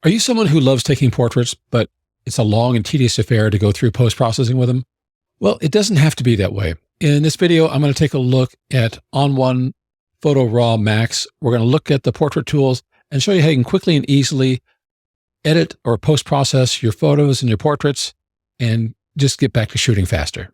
Are you someone who loves taking portraits, but it's a long and tedious affair to go through post-processing with them? Well, it doesn't have to be that way. In this video, I'm going to take a look at ON1 Photo RAW Max. We're going to look at the portrait tools and show you how you can quickly and easily edit or post-process your photos and your portraits and just get back to shooting faster.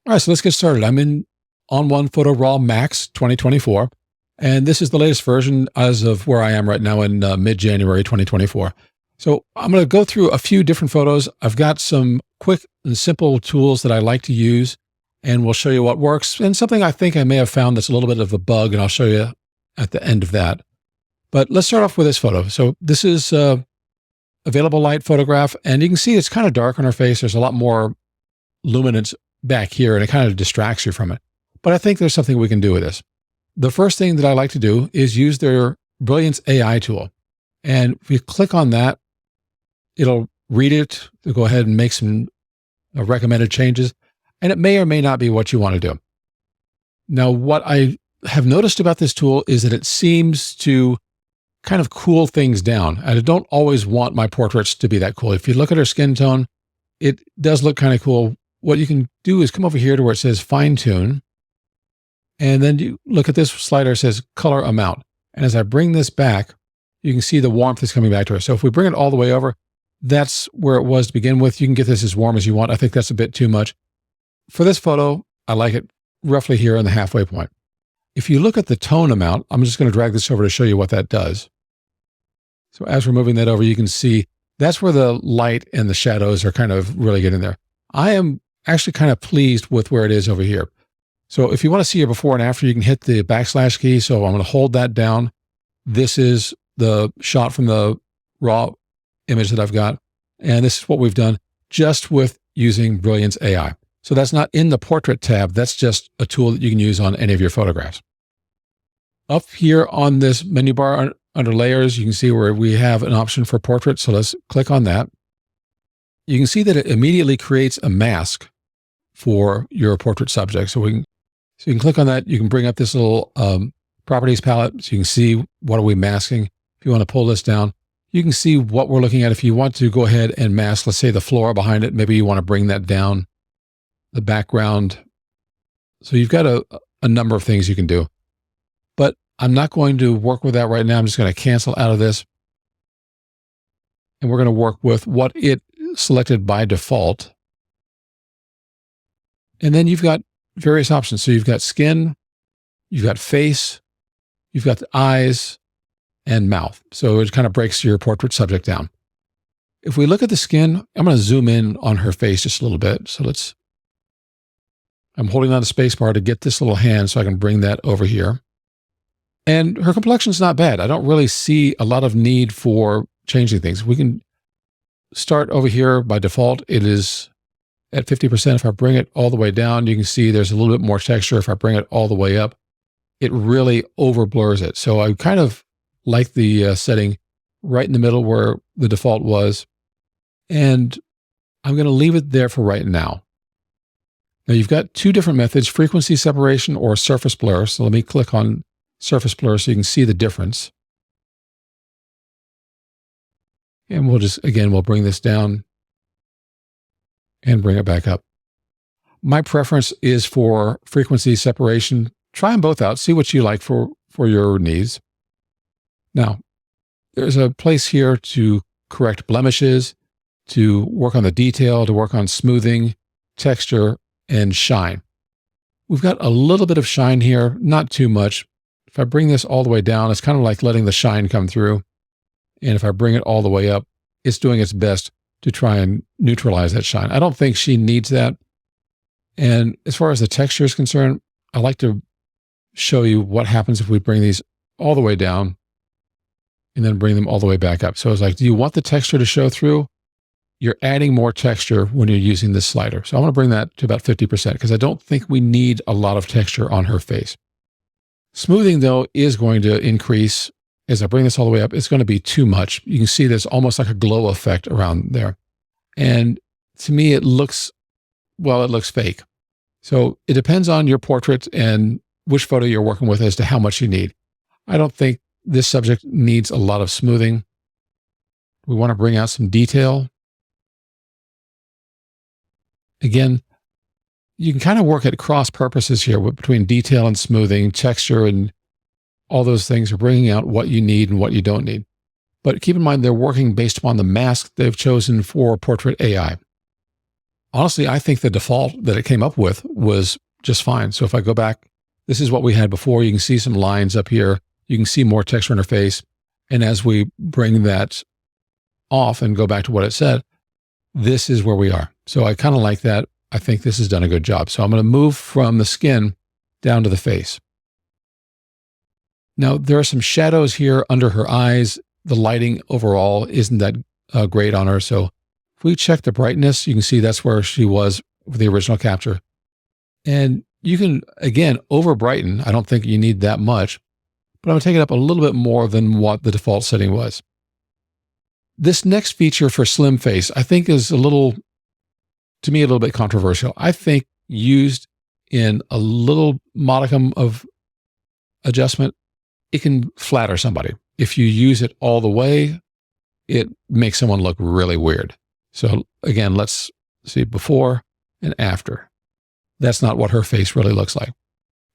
All right, so let's get started. I'm in ON1 Photo RAW Max 2024. And this is the latest version as of where I am right now in mid-January 2024. So I'm going to go through a few different photos. I've got some quick and simple tools that I like to use, and we'll show you what works, and something I think I may have found that's a little bit of a bug, and I'll show you at the end of that. But let's start off with this photo. So this is a available light photograph, and you can see it's kind of dark on her face. There's a lot more luminance back here, and it kind of distracts you from it. But I think there's something we can do with this. The first thing that I like to do is use their Brilliance AI tool. And if you click on that, it'll read it, it'll go ahead and make some recommended changes, and it may or may not be what you want to do. Now, what I have noticed about this tool is that it seems to kind of cool things down. I don't always want my portraits to be that cool. If you look at her skin tone, it does look kind of cool. What you can do is come over here to where it says fine tune. And then you look at this slider, it says color amount. And as I bring this back, you can see the warmth is coming back to us. So if we bring it all the way over, that's where it was to begin with. You can get this as warm as you want. I think that's a bit too much. For this photo, I like it roughly here on the halfway point. If you look at the tone amount, I'm just going to drag this over to show you what that does. So as we're moving that over, you can see that's where the light and the shadows are kind of really getting there. I am actually kind of pleased with where it is over here. So if you want to see it before and after, you can hit the backslash key. So I'm going to hold that down. This is the shot from the raw image that I've got. And this is what we've done just with using Brilliance AI. So that's not in the portrait tab. That's just a tool that you can use on any of your photographs. Up here on this menu bar under layers, you can see where we have an option for portrait. So let's click on that. You can see that it immediately creates a mask for your portrait subject. So you can click on that. You can bring up this little properties palette so you can see what are we masking. If you want to pull this down, you can see what we're looking at. If you want to go ahead and mask, let's say the floor behind it, maybe you want to bring that down, the background. So you've got a number of things you can do. But I'm not going to work with that right now. I'm just going to cancel out of this. And we're going to work with what it selected by default. And then you've got various options. So you've got skin, you've got face, you've got the eyes, and mouth. So it kind of breaks your portrait subject down. If we look at the skin, I'm going to zoom in on her face just a little bit. So I'm holding on the space bar to get this little hand so I can bring that over here. And her complexion's not bad. I don't really see a lot of need for changing things. We can start over here by default. It is at 50%. If I bring it all the way down, you can see there's a little bit more texture. If I bring it all the way up, it really over blurs it. So I kind of like the setting right in the middle where the default was. And I'm going to leave it there for right now. Now you've got two different methods, frequency separation or surface blur. So let me click on surface blur so you can see the difference. And we'll bring this down and bring it back up. My preference is for frequency separation. Try them both out. See what you like for your needs. Now, there's a place here to correct blemishes, to work on the detail, to work on smoothing, texture, and shine. We've got a little bit of shine here, not too much. If I bring this all the way down, it's kind of like letting the shine come through. And if I bring it all the way up, it's doing its best to try and neutralize that shine. I don't think she needs that. And as far as the texture is concerned, I like to show you what happens if we bring these all the way down and then bring them all the way back up. So it's like, do you want the texture to show through? You're adding more texture when you're using this slider. So I'm going to bring that to about 50% because I don't think we need a lot of texture on her face. Smoothing, though, is going to increase. As I bring this all the way up, it's going to be too much. You can see there's almost like a glow effect around there. And to me, it looks fake. So it depends on your portrait and which photo you're working with as to how much you need. I don't think this subject needs a lot of smoothing. We want to bring out some detail. Again, you can kind of work at cross purposes here between detail and smoothing, texture, and all those things are bringing out what you need and what you don't need. But keep in mind, they're working based upon the mask they've chosen for Portrait AI. Honestly, I think the default that it came up with was just fine. So if I go back, this is what we had before. You can see some lines up here. You can see more texture interface. And as we bring that off and go back to what it said, this is where we are. So I kind of like that. I think this has done a good job. So I'm going to move from the skin down to the face. Now, there are some shadows here under her eyes. The lighting overall isn't that great on her. So if we check the brightness, you can see that's where she was with the original capture. And you can, again, over brighten. I don't think you need that much, but I'm going to take it up a little bit more than what the default setting was. This next feature for slim face, I think is to me, a little bit controversial. I think used in a little modicum of adjustment, it can flatter somebody. If you use it all the way, it makes someone look really weird. So again, let's see before and after. That's not what her face really looks like.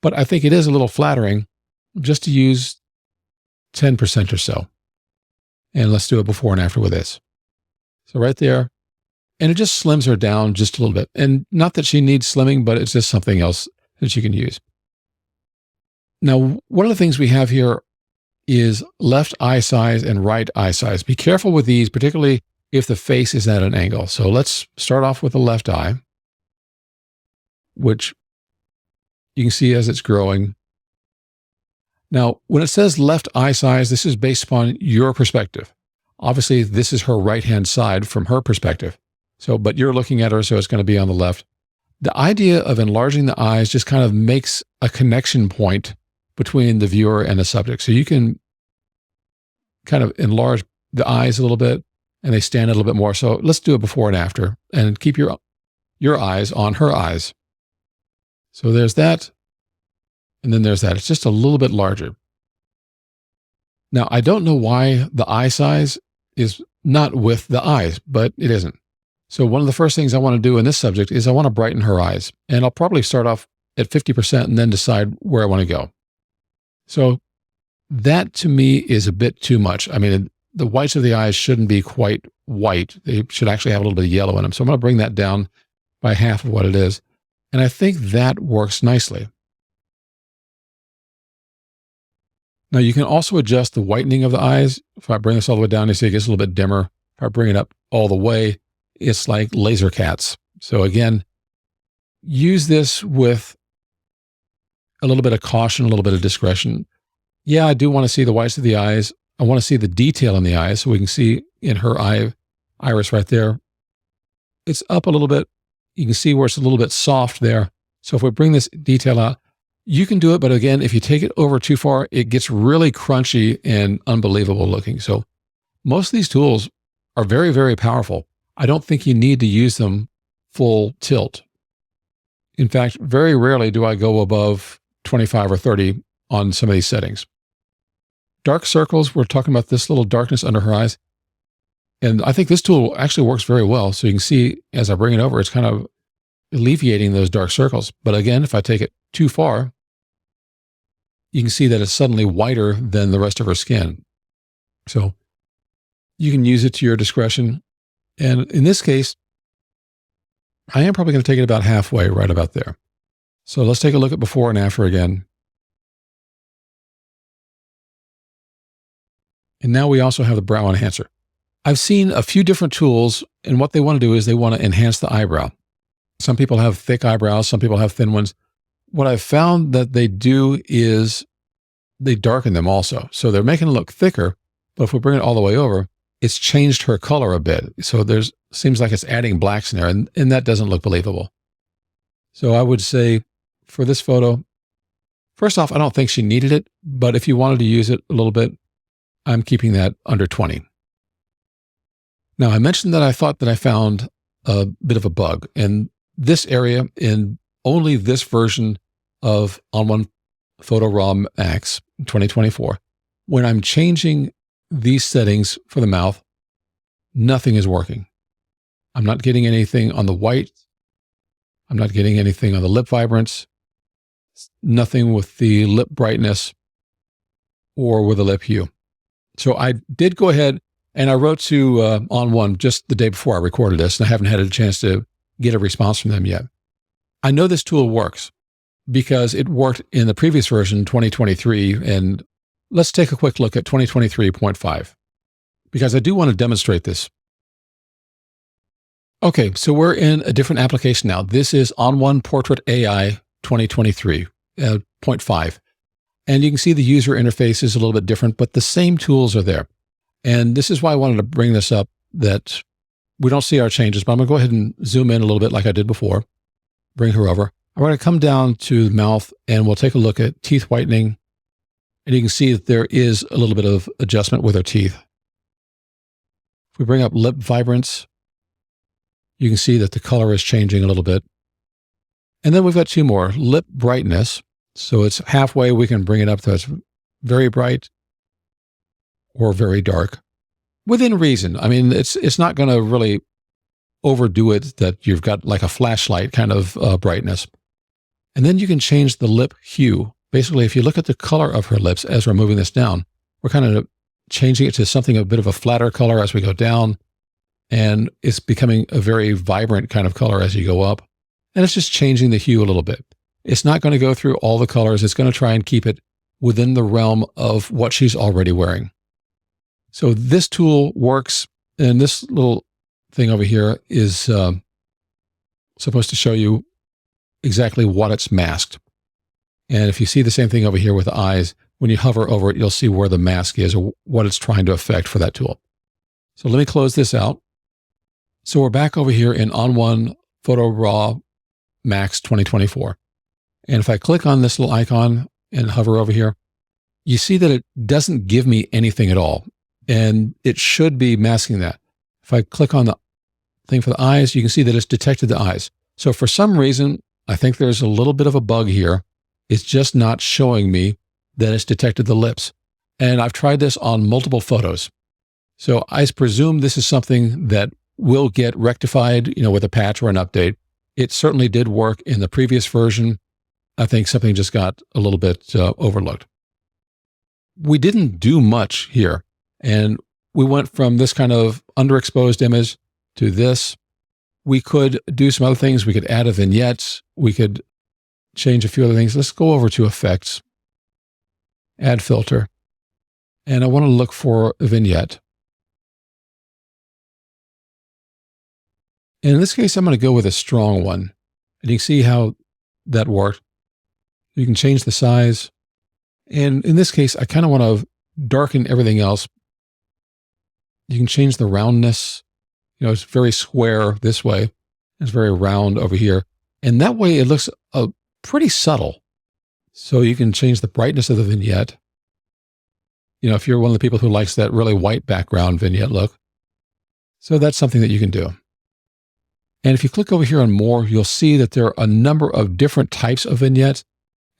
But I think it is a little flattering just to use 10% or so. And let's do it before and after with this. So right there. And it just slims her down just a little bit. And not that she needs slimming, but it's just something else that she can use. Now, one of the things we have here is left eye size and right eye size. Be careful with these, particularly if the face is at an angle. So let's start off with the left eye, which you can see as it's growing. Now, when it says left eye size, this is based upon your perspective. Obviously, this is her right-hand side from her perspective. So, but you're looking at her, so it's going to be on the left. The idea of enlarging the eyes just kind of makes a connection point between the viewer and the subject. So you can kind of enlarge the eyes a little bit and they stand a little bit more. So let's do it before and after and keep your eyes on her eyes. So there's that. And then there's that. It's just a little bit larger. Now, I don't know why the eye size is not with the eyes, but it isn't. So one of the first things I want to do in this subject is I want to brighten her eyes. And I'll probably start off at 50% and then decide where I want to go. So that to me is a bit too much. I mean, the whites of the eyes shouldn't be quite white. They should actually have a little bit of yellow in them. So I'm going to bring that down by half of what it is. And I think that works nicely. Now you can also adjust the whitening of the eyes. If I bring this all the way down, you see it gets a little bit dimmer. If I bring it up all the way, it's like laser cats. So again, use this with a little bit of caution, a little bit of discretion. Yeah, I do want to see the whites of the eyes. I want to see the detail in the eyes. So we can see in her iris right there. It's up a little bit. You can see where it's a little bit soft there. So if we bring this detail out, you can do it. But again, if you take it over too far, it gets really crunchy and unbelievable looking. So most of these tools are very, very powerful. I don't think you need to use them full tilt. In fact, very rarely do I go above 25 or 30 on some of these settings. Dark circles, we're talking about this little darkness under her eyes. And I think this tool actually works very well. So you can see as I bring it over, it's kind of alleviating those dark circles. But again, if I take it too far, you can see that it's suddenly whiter than the rest of her skin. So you can use it to your discretion. And in this case, I am probably going to take it about halfway, right about there. So let's take a look at before and after again. And now we also have the brow enhancer. I've seen a few different tools, and what they want to do is they want to enhance the eyebrow. Some people have thick eyebrows, some people have thin ones. What I've found that they do is they darken them also. So they're making it look thicker, but if we bring it all the way over, it's changed her color a bit. So seems like it's adding blacks in there, and that doesn't look believable. So I would say for this photo, first off, I don't think she needed it, but if you wanted to use it a little bit, I'm keeping that under 20. Now, I mentioned that I thought that I found a bit of a bug in this area in only this version of ON1 Photo RAW Max 2024. when I'm changing these settings for the mouth, nothing is working. I'm not getting anything on the white. I'm not getting anything on the lip vibrance, nothing with the lip brightness or with the lip hue. So I did go ahead and I wrote to ON1 just the day before I recorded this, and I haven't had a chance to get a response from them yet. I know this tool works because it worked in the previous version, 2023, and let's take a quick look at 2023.5 because I do want to demonstrate this. Okay, so we're in a different application now. This is ON1 Portrait AI 2023.5. And you can see the user interface is a little bit different, but the same tools are there. And this is why I wanted to bring this up, that we don't see our changes, but I'm going to go ahead and zoom in a little bit like I did before. Bring her over. I'm going to come down to the mouth and we'll take a look at teeth whitening. And you can see that there is a little bit of adjustment with her teeth. If we bring up lip vibrance, you can see that the color is changing a little bit. And then we've got two more. Lip brightness. So it's halfway. We can bring it up to it's very bright or very dark within reason. I mean, it's not going to really overdo it that you've got like a flashlight kind of brightness. And then you can change the lip hue. Basically, if you look at the color of her lips as we're moving this down, we're kind of changing it to something a bit of a flatter color as we go down. And it's becoming a very vibrant kind of color as you go up. And it's just changing the hue a little bit. It's not going to go through all the colors. It's going to try and keep it within the realm of what she's already wearing. So this tool works, and this little thing over here is supposed to show you exactly what it's masked. And if you see the same thing over here with the eyes, when you hover over it, you'll see where the mask is or what it's trying to affect for that tool. So let me close this out. So we're back over here in ON1 Photo RAW Max 2024. And if I click on this little icon and hover over here, you see that it doesn't give me anything at all. And it should be masking that. If I click on the thing for the eyes, you can see that it's detected the eyes. So for some reason, I think there's a little bit of a bug here. It's just not showing me that it's detected the lips. And I've tried this on multiple photos. So I presume this is something that will get rectified, with a patch or an update. It certainly did work in the previous version. I think something just got a little bit overlooked. We didn't do much here. And we went from this kind of underexposed image to this. We could do some other things. We could add a vignette. We could change a few other things. Let's go over to effects, add filter. And I want to look for a vignette. And in this case, I'm going to go with a strong one. And you can see how that worked. You can change the size. And in this case, I kind of want to darken everything else. You can change the roundness. It's very square this way. It's very round over here. And that way it looks pretty subtle. So you can change the brightness of the vignette. If you're one of the people who likes that really white background vignette look. So that's something that you can do. And if you click over here on more, you'll see that there are a number of different types of vignettes.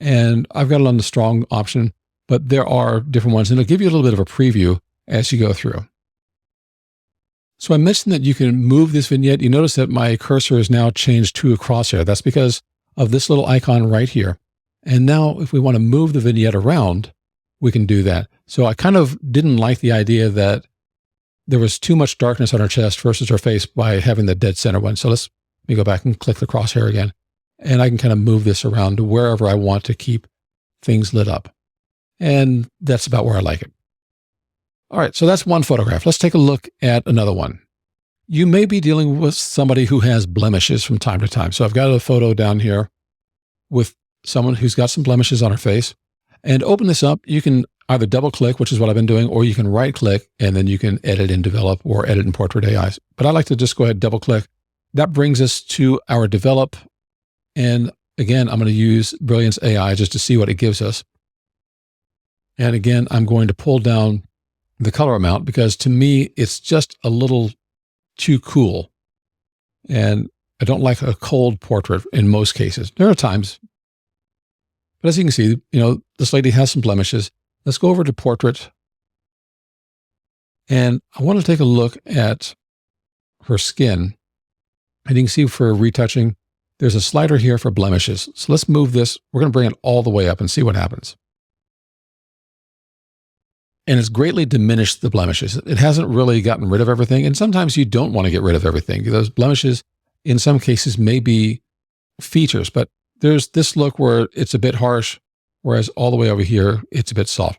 And I've got it on the strong option, but there are different ones. And it'll give you a little bit of a preview as you go through. So I mentioned that you can move this vignette. You notice that my cursor is now changed to a crosshair. That's because of this little icon right here. And now if we want to move the vignette around, we can do that. So I kind of didn't like the idea that there was too much darkness on her chest versus her face by having the dead center one. So let me go back and click the crosshair again. And I can kind of move this around to wherever I want to keep things lit up. And that's about where I like it. All right, so that's one photograph. Let's take a look at another one. You may be dealing with somebody who has blemishes from time to time. So I've got a photo down here with someone who's got some blemishes on her face. And open this up, you can either double click, which is what I've been doing, or you can right click and then you can edit in Develop or edit in Portrait AI. But I like to just go ahead and double click. That brings us to our Develop. And again, I'm going to use Brilliance AI just to see what it gives us. And again, I'm going to pull down the color amount because to me, it's just a little too cool. And I don't like a cold portrait in most cases. There are times. But as you can see, this lady has some blemishes. Let's go over to Portrait And I want to take a look at her skin. And you can see for retouching, there's a slider here for blemishes. So let's move this. We're going to bring it all the way up and see what happens. And it's greatly diminished the blemishes. It hasn't really gotten rid of everything. And sometimes you don't want to get rid of everything. Those blemishes, in some cases, may be features, but there's this look where it's a bit harsh, whereas all the way over here, it's a bit soft.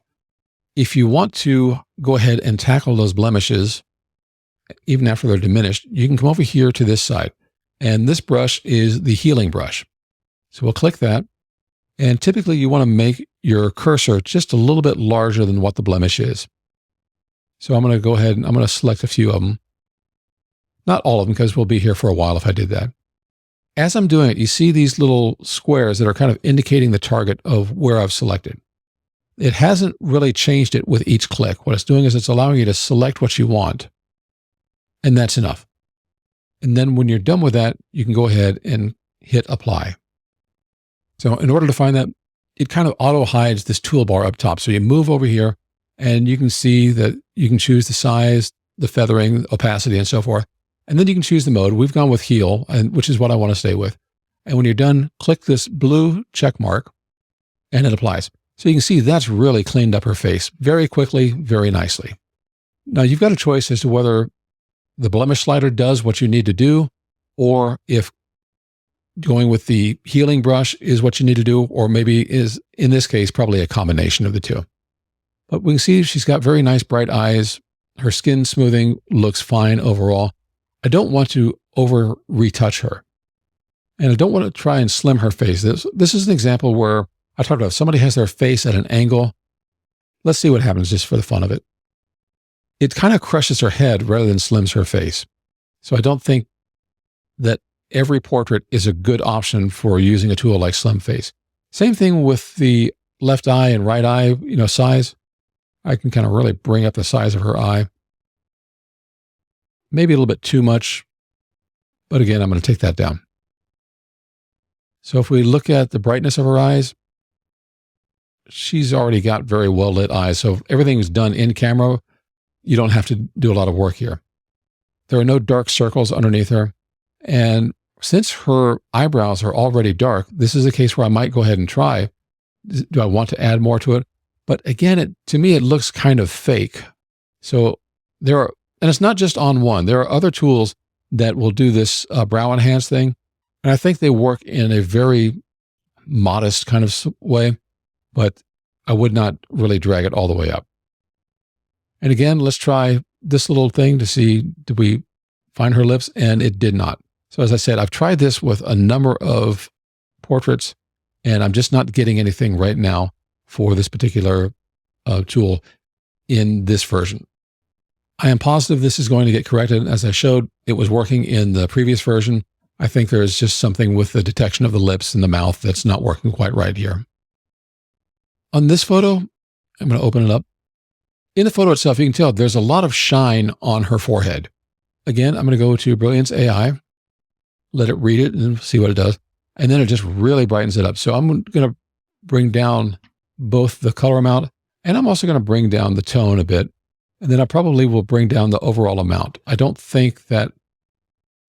If you want to go ahead and tackle those blemishes, even after they're diminished, you can come over here to this side. And this brush is the healing brush. So we'll click that. And typically you want to make your cursor just a little bit larger than what the blemish is. So I'm going to go ahead and I'm going to select a few of them. Not all of them, because we'll be here for a while if I did that. As I'm doing it, you see these little squares that are kind of indicating the target of where I've selected. It hasn't really changed it with each click. What it's doing is it's allowing you to select what you want. And that's enough. And then when you're done with that, you can go ahead and hit apply. So in order to find that, it kind of auto hides this toolbar up top. So you move over here and you can see that you can choose the size, the feathering, opacity, and so forth. And then you can choose the mode. We've gone with heal, which is what I want to stay with. And when you're done, click this blue check mark and it applies. So you can see that's really cleaned up her face very quickly, very nicely. Now you've got a choice as to whether the blemish slider does what you need to do, or if going with the healing brush is what you need to do, or maybe is, in this case, probably a combination of the two. But we can see she's got very nice bright eyes. Her skin smoothing looks fine overall. I don't want to over retouch her. And I don't want to try and slim her face. This is an example where I talked about if somebody has their face at an angle. Let's see what happens just for the fun of it. It kind of crushes her head rather than slims her face. So I don't think that every portrait is a good option for using a tool like Slim Face. Same thing with the left eye and right eye, size. I can kind of really bring up the size of her eye. Maybe a little bit too much, but again, I'm going to take that down. So if we look at the brightness of her eyes, she's already got very well lit eyes. So if everything is done in camera, you don't have to do a lot of work here. There are no dark circles underneath her. And since her eyebrows are already dark, this is a case where I might go ahead and try. Do I want to add more to it? But again, to me, it looks kind of fake. So and it's not just ON1. There are other tools that will do this brow enhance thing. And I think they work in a very modest kind of way, but I would not really drag it all the way up. And again, let's try this little thing to see, did we find her lips? And it did not. So as I said, I've tried this with a number of portraits, and I'm just not getting anything right now for this particular tool in this version. I am positive this is going to get corrected. As I showed, it was working in the previous version. I think there is just something with the detection of the lips and the mouth that's not working quite right here. On this photo, I'm going to open it up. In the photo itself, you can tell there's a lot of shine on her forehead. Again, I'm going to go to Brilliance AI, let it read it and see what it does. And then it just really brightens it up. So I'm going to bring down both the color amount, and I'm also going to bring down the tone a bit. And then I probably will bring down the overall amount. I don't think that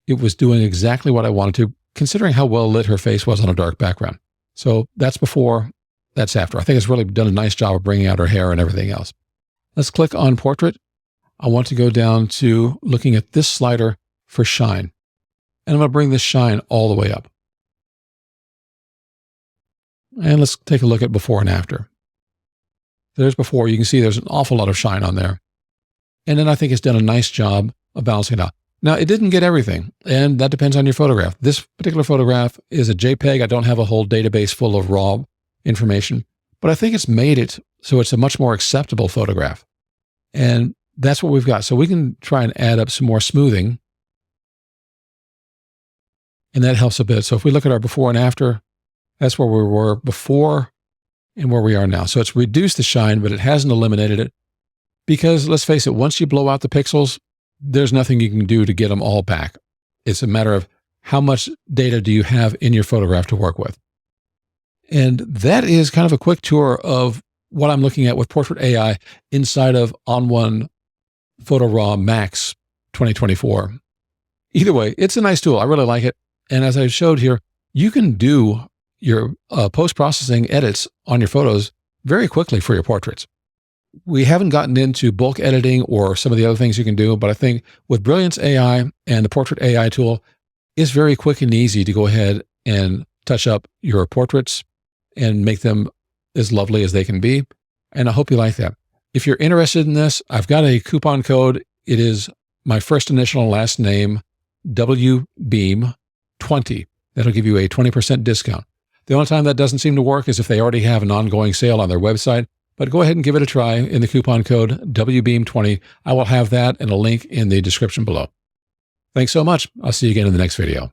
it was doing exactly what I wanted to, considering how well lit her face was on a dark background. So that's before, that's after. I think it's really done a nice job of bringing out her hair and everything else. Let's click on Portrait. I want to go down to looking at this slider for shine. And I'm going to bring this shine all the way up. And let's take a look at before and after. There's before. You can see there's an awful lot of shine on there. And then I think it's done a nice job of balancing it out. Now, it didn't get everything, and that depends on your photograph. This particular photograph is a JPEG. I don't have a whole database full of raw information, but I think it's made it so it's a much more acceptable photograph. And that's what we've got. So we can try and add up some more smoothing, and that helps a bit. So if we look at our before and after, that's where we were before and where we are now. So it's reduced the shine, but it hasn't eliminated it. Because let's face it, once you blow out the pixels, there's nothing you can do to get them all back. It's a matter of how much data do you have in your photograph to work with. And that is kind of a quick tour of what I'm looking at with Portrait AI inside of ON1 Photo RAW Max 2024. Either way, it's a nice tool. I really like it. And as I showed here, you can do your post-processing edits on your photos very quickly for your portraits. We haven't gotten into bulk editing or some of the other things you can do, but I think with Brilliance AI and the Portrait AI tool, it's very quick and easy to go ahead and touch up your portraits and make them as lovely as they can be. And I hope you like that. If you're interested in this, I've got a coupon code. It is my first initial and last name, WBEAM20. That'll give you a 20% discount. The only time that doesn't seem to work is if they already have an ongoing sale on their website, but go ahead and give it a try in the coupon code WBEAM20. I will have that and a link in the description below. Thanks so much. I'll see you again in the next video.